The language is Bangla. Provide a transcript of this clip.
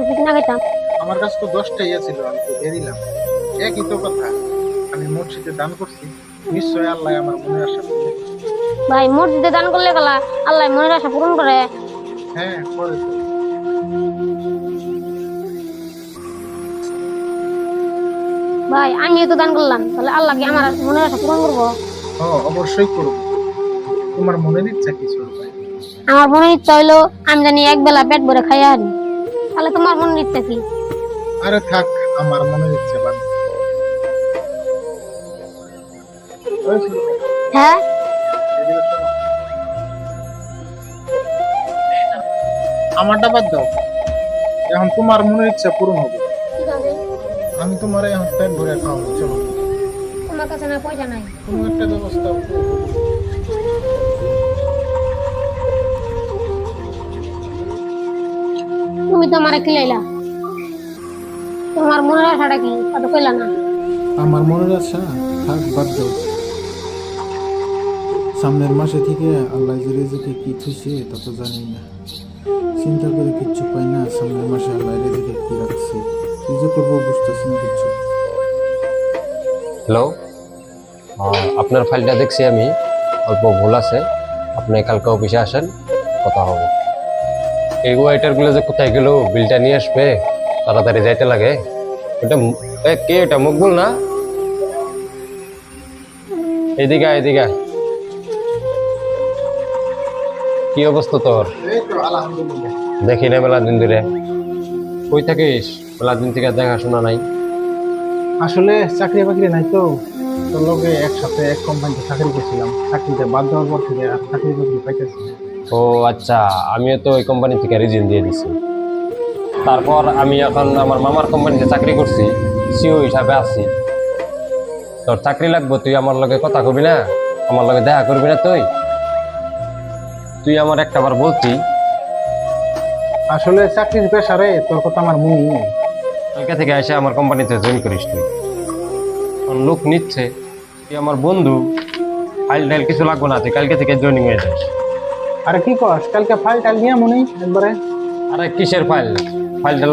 কিছু কিনা খাইতাম। আমার কাছে তো 10টাই ছিল, আমি তো দিয়ে দিলাম। একই তো কথা, আমি মসজিদে দান করছি, নিশ্চয় আল্লাহ আমার মনের আশা পূরণ করবে। ভাই মসজিদে দান করলে গেলা আল্লাহ মনের আশা পূরণ করে। হ্যাঁ, করে তো। ভাই আমিও তো দান করলাম, তাহলে আল্লাহ কি আমার মনের আশা পূরণ করবো? অবশ্যই করবো। তোমার মনের ইচ্ছা কি ছোট ভাই? আমার মনের ইচ্ছা হইলো আমি জানি এক বেলা পেট ভরে খাইয়া হারি। তাহলে তোমার মনের ইচ্ছা কি? আরে থাক, আমার মনের ইচ্ছা বাদ। ওই ছোট ভাই, হ্যাঁ, এদিকে শোনো। আমারটা বাদ দাও, এখন তোমার মনের ইচ্ছা পূরণ হবে। কিভাবে? আমি তোমার এখন পেট ভরে খাওয়াবো, চলো। তোমার কাছে না পয়সা নাই? কোনো একটা ব্যবস্থা করবো। তুমি তো আমারে খিলাইলা, তোমার মনের আশাটা কি তা তো কইলা না। আমার মনের আশা থাক, বাদ দাও। সামনের মাসে থেকে আল্লাহ যে রেজেকে কি থুইছে তা তো জানি না। চিন্তা করে কিচ্ছু পাই না, সামনের মাসে আল্লাহ রেজেকে কি রাখছে, কি যে করবো বুঝতেছি না কিচ্ছু। হ্যালো, আপনার ফাইলটা দেখছি আমি, অল্প ভুল আছে। আপনি কালকে অফিসে আসেন, কথা হবে। এই ওয়াইটারগুলো যে কোথায় গেল, বিলটা নিয়ে আসবে, তাড়াতাড়ি যাইতে লাগে। ওটা কে? এটা মকবুল না? এদিকে আয়, এদিকে আয়। কি অবস্থা তোর? এই তো আলহামদুলিল্লাহ। দেখি না মেলা দিন ধরে। কই থাকিস? মেলা দিন থেকে দেখাশোনা নাই। আসলে চাকরি বাকরি নাই তো, তোর লগে একসাথে এক কোম্পানিতে চাকরি করছিলাম, চাকরিতে বাদ দেওয়ার পর থেকে আর চাকরি বাকরি পাইতেছি না। ও আচ্ছা, আমিও তো ওই কোম্পানি থেকে রিজিন দিয়ে দিছি। তারপর আমি এখন আমার মামার কোম্পানিতে চাকরি করছি, সিও হিসাবে আছি। তোর চাকরি লাগবে, তুই আমার লগে কথা কবি না? আমার লগে দেখা করবি না? তুই তুই আমার একটাবার বলতি। আসলে চাকরির পেশারে তোর কথা আমার মনে নেই। কালকে থেকে এসে আমার কোম্পানিতে জয়েন করিস তুই। এখন লোক নিচ্ছে, তুই আমার বন্ধু, ফাইল টাইল কিছু লাগবে না, তুই কালকে থেকে জয়েনিং হয়ে যাস। আরে কি কস, কালকে ফাইল টাইল নিয়ে মনে একবারে। আরে কিসের ফাইল? ফাইলটা